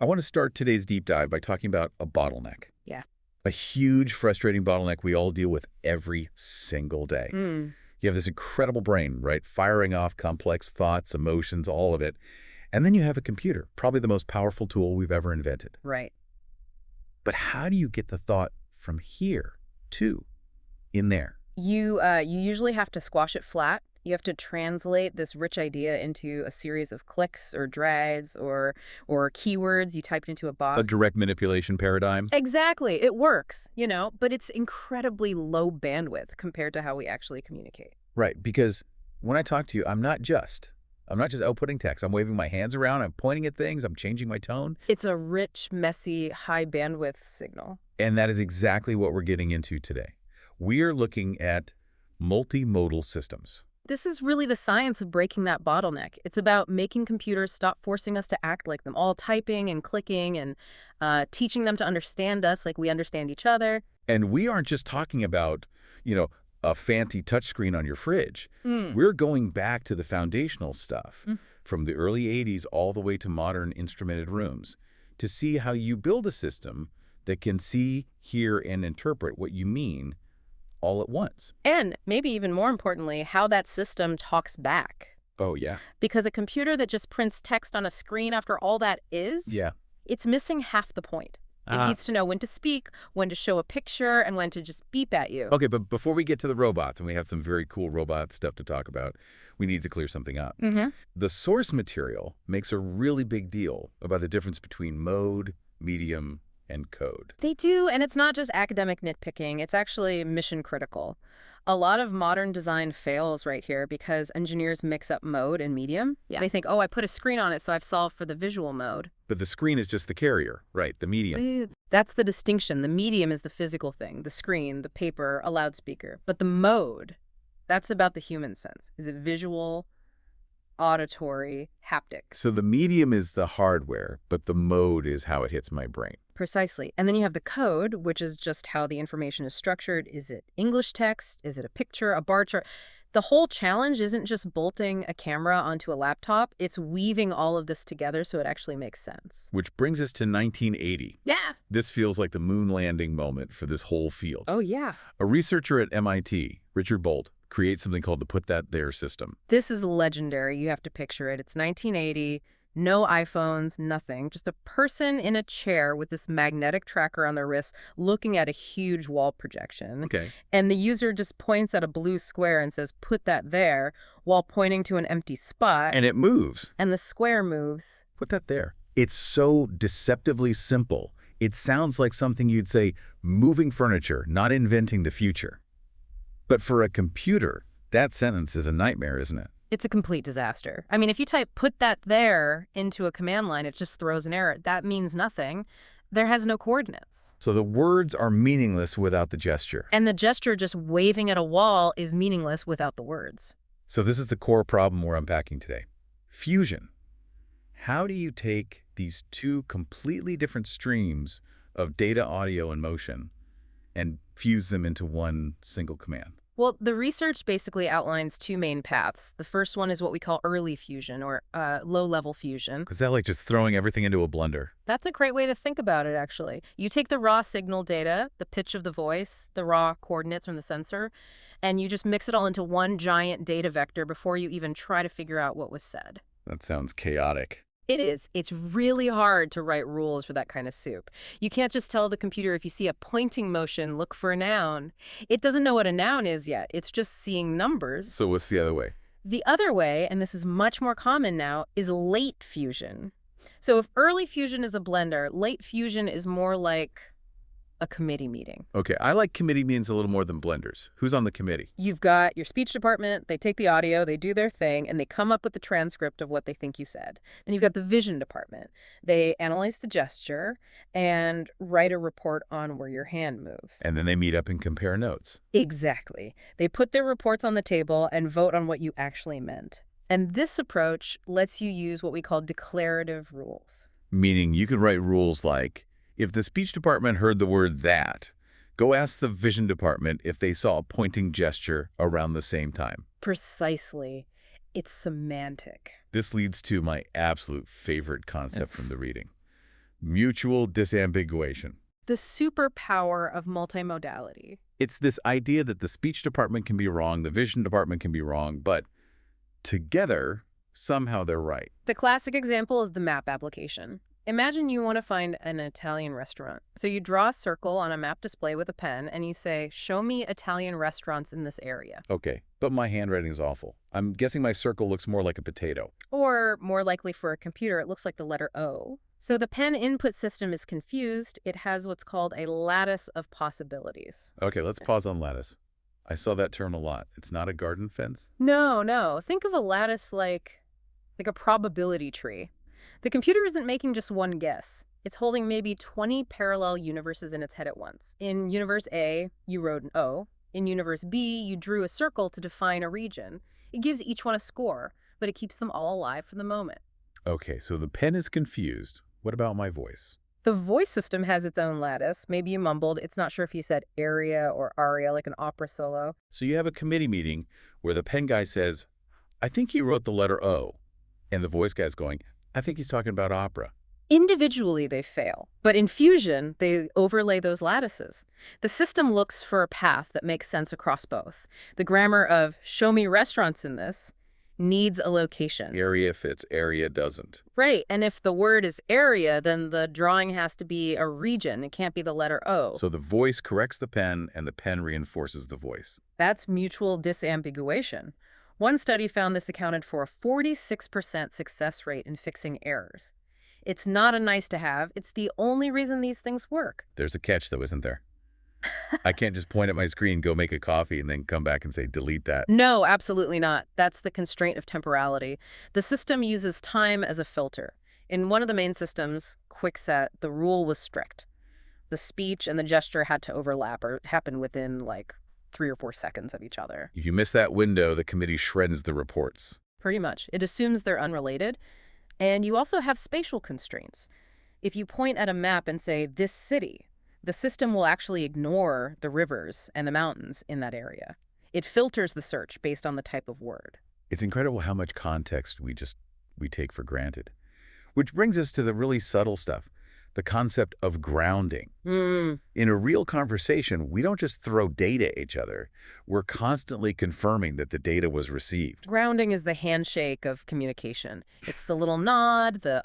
I want to start today's deep dive by talking about a bottleneck. Yeah. A huge, frustrating bottleneck we all deal with every single day. Mm, You have this incredible brain, right? Firing off complex thoughts, emotions, all of it. And then you have a computer, probably the most powerful tool we've ever invented. right. But how do you get the thought from here to in there? You usually have to squash it flat. You have to translate this rich idea into a series of clicks or drags or keywords you type it into a A box. direct manipulation paradigm? Exactly. It works, but it's incredibly low bandwidth compared to how we actually communicate. Right, because when I talk to you, I'm not just outputting text. I'm waving my hands around, I'm pointing at things, I'm changing my tone. It's a rich, messy, high bandwidth signal. And that is exactly what we're getting into today. We are looking at multimodal systems. This is really the science of breaking that bottleneck. It's about making computers stop forcing us to act like them, all typing and clicking and teaching them to understand us like we understand each other. And we aren't just talking about, a fancy touchscreen on your fridge. Mm. We're going back to the foundational stuff, Mm. from the early 80s all the way to modern instrumented rooms, to see how you build a system that can see, hear, and interpret what you mean all at once. And maybe even more importantly, how that system talks back. Oh, yeah. Because a computer that just prints text on a screen after all that is, Yeah. it's missing half the point. It Ah. needs to know when to speak, when to show a picture, and when to just beep at you. Okay, but before we get to the robots, and we have some very cool robot stuff to talk about, we need to clear something up. Mm-hmm. The source material makes a really big deal about the difference between mode, medium, and code. They do, and it's not just academic nitpicking. It's actually mission critical. A lot of modern design fails right here because engineers mix up mode and medium. Yeah. They think, oh, I put a screen on it, so I've solved for the visual mode. But the screen is just the carrier, right? The medium. That's the distinction. The medium is the physical thing, the screen, the paper, a loudspeaker. But the mode, that's about the human sense. Is it visual, auditory, haptic? So the medium is the hardware, but the mode is how it hits my brain. Precisely. And then you have the code, which is just how the information is structured. Is it English text? Is it a picture, a bar chart? The whole challenge isn't just bolting a camera onto a laptop. It's weaving all of this together so it actually makes sense. Which brings us to 1980. Yeah. This feels like the moon landing moment for this whole field. Oh, yeah. A researcher at MIT, Richard Bolt, creates something called the Put That There system. This is legendary. You have to picture it. It's 1980. No iPhones, nothing. Just a person in a chair with this magnetic tracker on their wrist looking at a huge wall projection. Okay. And the user just points at a blue square and says, put that there, while pointing to an empty spot. And it moves. And the square moves. Put that there. It's so deceptively simple. It sounds like something you'd say, moving furniture, not inventing the future. But for a computer, that sentence is a nightmare, isn't it? It's a complete disaster. I mean, if you type put that there into a command line, it just throws an error. That means nothing. There has no coordinates. So the words are meaningless without the gesture. And the gesture just waving at a wall is meaningless without the words. So this is the core problem we're unpacking today. Fusion. How do you take these two completely different streams of data, audio, and motion and fuse them into one single command? Well, the research basically outlines two main paths. The first one is what we call early fusion or low-level fusion. Is that like just throwing everything into a blender? That's a great way to think about it, actually. You take the raw signal data, the pitch of the voice, the raw coordinates from the sensor, and you just mix it all into one giant data vector before you even try to figure out what was said. That sounds chaotic. It is. It's really hard to write rules for that kind of soup. You can't just tell the computer if you see a pointing motion, look for a noun. It doesn't know what a noun is yet. It's just seeing numbers. So what's the other way? The other way, and this is much more common now, is late fusion. So if early fusion is a blender, late fusion is more like a committee meeting. Okay, I like committee meetings a little more than blenders. Who's on the committee? You've got your speech department, they take the audio, they do their thing, and they come up with the transcript of what they think you said. Then you've got the vision department. They analyze the gesture and write a report on where your hand moved. And then they meet up and compare notes. Exactly. They put their reports on the table and vote on what you actually meant. And this approach lets you use what we call declarative rules. Meaning you could write rules like, if the speech department heard the word that, go ask the vision department if they saw a pointing gesture around the same time. Precisely. It's semantic. This leads to my absolute favorite concept from the reading. Mutual disambiguation. The superpower of multimodality. It's this idea that the speech department can be wrong, the vision department can be wrong, but together, somehow they're right. The classic example is the map application. Imagine you want to find an Italian restaurant. So you draw a circle on a map display with a pen and you say, show me Italian restaurants in this area. Okay, but my handwriting is awful. I'm guessing my circle looks more like a potato. Or, more likely for a computer, it looks like the letter O. So the pen input system is confused. It has what's called a lattice of possibilities. Okay, let's pause on lattice. I saw that term a lot. It's not a garden fence? No, no. Think of a lattice like a probability tree. The computer isn't making just one guess. It's holding maybe 20 parallel universes in its head at once. In universe A, you wrote an O. In universe B, you drew a circle to define a region. It gives each one a score, but it keeps them all alive for the moment. Okay, so the pen is confused. What about my voice? The voice system has its own lattice. Maybe you mumbled. It's not sure if you said aria or aria like an opera solo. So you have a committee meeting where the pen guy says, I think he wrote the letter O. And the voice guy's going, I think he's talking about opera. Individually, they fail. But in Fusion, they overlay those lattices. The system looks for a path that makes sense across both. The grammar of show me restaurants in this needs a location. Area fits, area doesn't. Right, and if the word is area, then the drawing has to be a region. It can't be the letter O. So the voice corrects the pen and the pen reinforces the voice. That's mutual disambiguation. One study found this accounted for a 46% success rate in fixing errors. It's not a nice to have. It's the only reason these things work. There's a catch, though, isn't there? I can't just point at my screen, go make a coffee, and then come back and say, delete that. No, absolutely not. That's the constraint of temporality. The system uses time as a filter. In one of the main systems, Quickset, the rule was strict. The speech and the gesture had to overlap or happen within, like, 3 or 4 seconds of each other. If you miss that window, the committee shreds the reports. Pretty much. It assumes they're unrelated. And you also have spatial constraints. If you point at a map and say, this city, the system will actually ignore the rivers and the mountains in that area. It filters the search based on the type of word. It's incredible how much context we take for granted. Which brings us to the really subtle stuff, the concept of grounding. In a real conversation, we don't just throw data at each other. We're constantly confirming that the data was received. Grounding is the handshake of communication. It's the little nod, the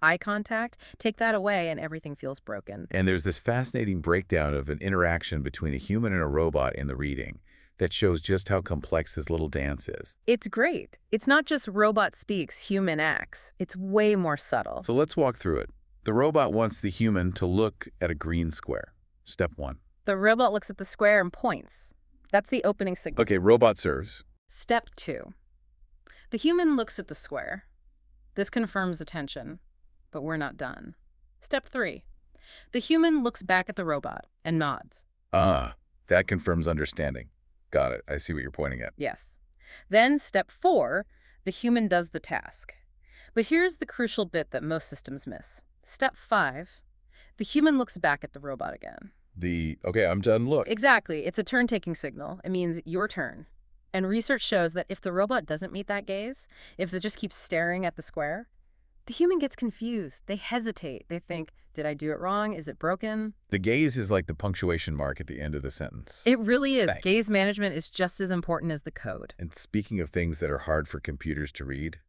eye contact. Take that away and everything feels broken. And there's this fascinating breakdown of an interaction between a human and a robot in the reading that shows just how complex this little dance is. It's great. It's not just robot speaks, human acts. It's way more subtle. So let's walk through it. The robot wants the human to look at a green square. Step 1. The robot looks at the square and points. That's the opening signal. Okay, robot serves. Step 2. The human looks at the square. This confirms attention, but we're not done. Step 3. The human looks back at the robot and nods. That confirms understanding. Got it. I see what you're pointing at. Yes. Then step 4, the human does the task. But here's the crucial bit that most systems miss. Step 5, the human looks back at the robot again. Okay, I'm done, look. Exactly. It's a turn-taking signal. It means your turn. And research shows that if the robot doesn't meet that gaze, if it just keeps staring at the square, the human gets confused. They hesitate. They think, did I do it wrong? Is it broken? The gaze is like the punctuation mark at the end of the sentence. It really is. Thanks. Gaze management is just as important as the code. And speaking of things that are hard for computers to read,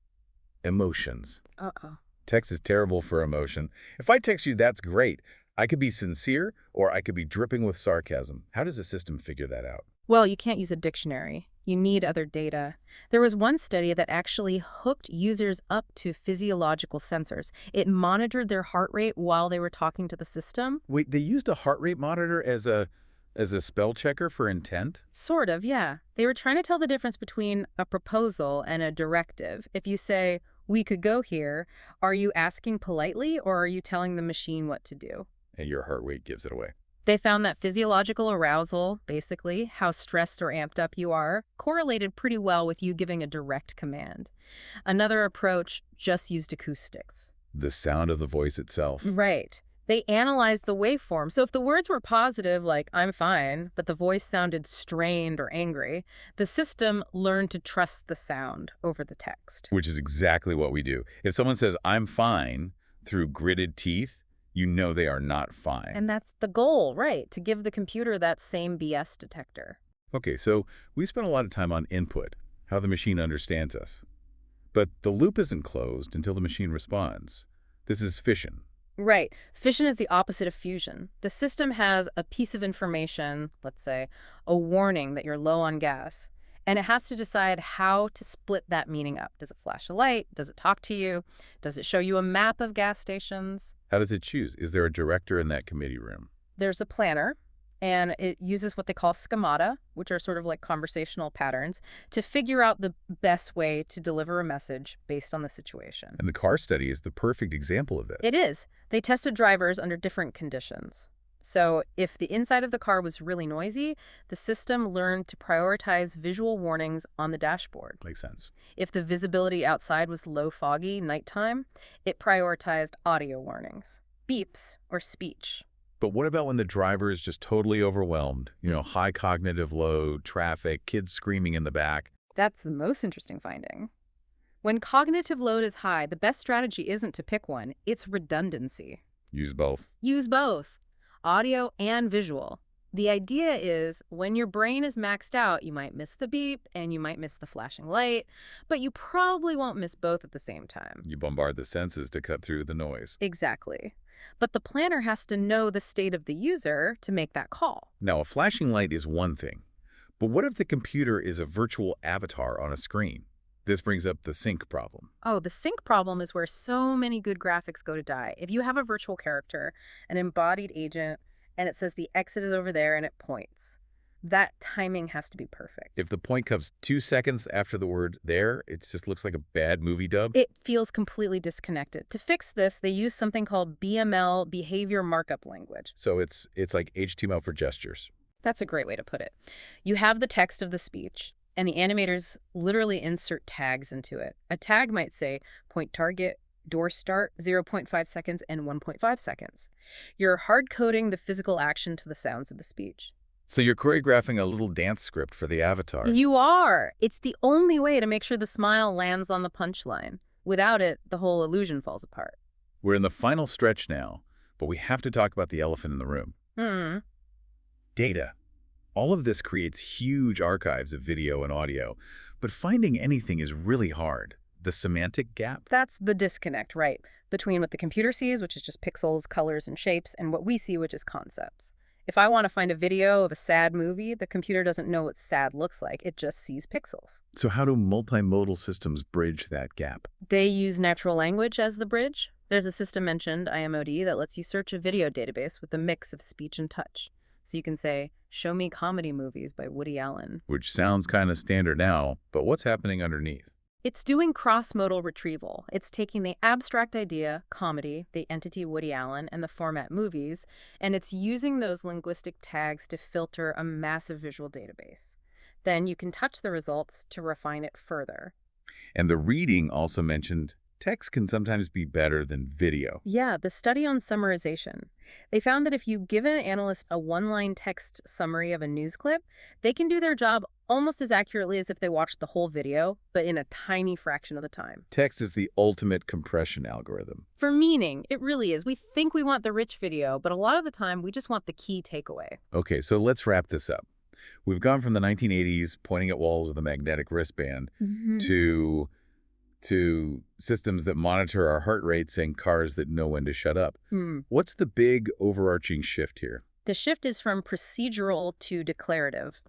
emotions. Uh-oh. Text is terrible for emotion. If I text you, that's great. I could be sincere or I could be dripping with sarcasm. How does the system figure that out? Well, you can't use a dictionary. You need other data. There was one study that actually hooked users up to physiological sensors. It monitored their heart rate while they were talking to the system. Wait, they used a heart rate monitor as a spell checker for intent? Sort of, yeah. They were trying to tell the difference between a proposal and a directive. If you say, we could go here, are you asking politely or are you telling the machine what to do? And your heart rate gives it away. They found that physiological arousal, basically, how stressed or amped up you are, correlated pretty well with you giving a direct command. Another approach just used acoustics. The sound of the voice itself. Right. They analyzed the waveform. So if the words were positive, like, I'm fine, but the voice sounded strained or angry, the system learned to trust the sound over the text. Which is exactly what we do. If someone says, I'm fine, through gritted teeth, You know they are not fine. And that's the goal, right? To give the computer that same BS detector. Okay, so we spent a lot of time on input, how the machine understands us. But the loop isn't closed until the machine responds. This is fission. Right. Fission is the opposite of fusion. The system has a piece of information, let's say, a warning that you're low on gas, and it has to decide how to split that meaning up. Does it flash a light? Does it talk to you? Does it show you a map of gas stations? How does it choose? Is there a director in that committee room? There's a planner, and it uses what they call schemata, which are sort of like conversational patterns, to figure out the best way to deliver a message based on the situation. And the car study is the perfect example of this. It is. They tested drivers under different conditions. So if the inside of the car was really noisy, the system learned to prioritize visual warnings on the dashboard. Makes sense. If the visibility outside was low foggy, nighttime, it prioritized audio warnings, beeps, or speech. But what about when the driver is just totally overwhelmed? High cognitive load, traffic, kids screaming in the back. That's the most interesting finding. When cognitive load is high, the best strategy isn't to pick one, it's redundancy. Use both. Use both, audio and visual. The idea is when your brain is maxed out, you might miss the beep and you might miss the flashing light, but you probably won't miss both at the same time. You bombard the senses to cut through the noise. Exactly. But the planner has to know the state of the user to make that call. Now, a flashing light is one thing. But what if the computer is a virtual avatar on a screen? This brings up the sync problem. Oh, the sync problem is where so many good graphics go to die. If you have a virtual character, an embodied agent, and it says the exit is over there and it points, that timing has to be perfect. If the point comes 2 seconds after the word there, it just looks like a bad movie dub. It feels completely disconnected. To fix this, they use something called BML, behavior markup language. So it's like HTML for gestures. That's a great way to put it. You have the text of the speech, and the animators literally insert tags into it. A tag might say point target, door start, 0.5 seconds, and 1.5 seconds. You're hard coding the physical action to the sounds of the speech. So you're choreographing a little dance script for the avatar. You are. It's the only way to make sure the smile lands on the punchline. Without it, the whole illusion falls apart. We're in the final stretch now, but we have to talk about the elephant in the room. Data. All of this creates huge archives of video and audio, but finding anything is really hard. The semantic gap? That's the disconnect, right, between what the computer sees, which is just pixels, colors, and shapes, and what we see, which is concepts. If I want to find a video of a sad movie, the computer doesn't know what sad looks like. It just sees pixels. So how do multimodal systems bridge that gap? They use natural language as the bridge. There's a system mentioned, IMOD, that lets you search a video database with a mix of speech and touch. So you can say, show me comedy movies by Woody Allen. Which sounds kind of standard now, but what's happening underneath? It's doing cross-modal retrieval. It's taking the abstract idea, comedy, the entity Woody Allen, and the format movies, and it's using those linguistic tags to filter a massive visual database. Then you can touch the results to refine it further. And the reading also mentioned text can sometimes be better than video. Yeah, the study on summarization. They found that if you give an analyst a one-line text summary of a news clip, they can do their job almost as accurately as if they watched the whole video, but in a tiny fraction of the time. Text is the ultimate compression algorithm. For meaning, it really is. We think we want the rich video, but a lot of the time we just want the key takeaway. Okay, so let's wrap this up. We've gone from the 1980s pointing at walls with a magnetic wristband to systems that monitor our heart rates and cars that know when to shut up. What's the big overarching shift here? The shift is from procedural to declarative.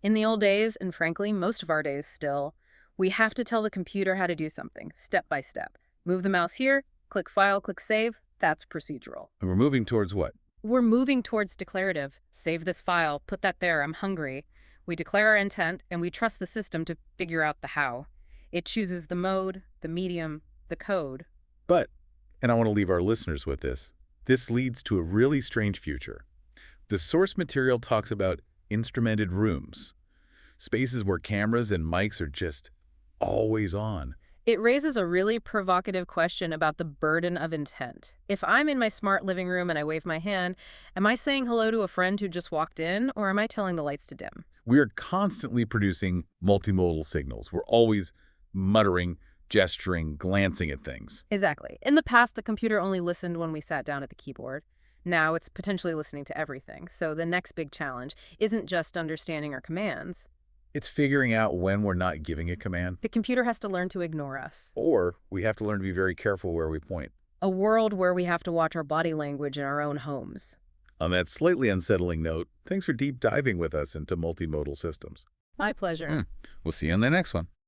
In the old days, and frankly, most of our days still, we have to tell the computer how to do something, step by step. Move the mouse here, click File, click Save. That's procedural. And we're moving towards what? We're moving towards declarative. Save this file, put that there, I'm hungry. We declare our intent, and we trust the system to figure out the how. It chooses the mode, the medium, the code. But, and I want to leave our listeners with this leads to a really strange future. The source material talks about instrumented rooms, spaces where cameras and mics are just always on. It raises a really provocative question about the burden of intent. If I'm in my smart living room and I wave my hand, am I saying hello to a friend who just walked in, or am I telling the lights to dim? We are constantly producing multimodal signals. We're always muttering, gesturing, glancing at things. Exactly. In the past, the computer only listened when we sat down at the keyboard. Now it's potentially listening to everything. So the next big challenge isn't just understanding our commands. It's figuring out when we're not giving a command, The computer has to learn to ignore us. or we have to learn to be very careful where we point. A world where we have to watch our body language in our own homes. On that slightly unsettling note, thanks for deep diving with us into multimodal systems. My pleasure. We'll see you in the next one.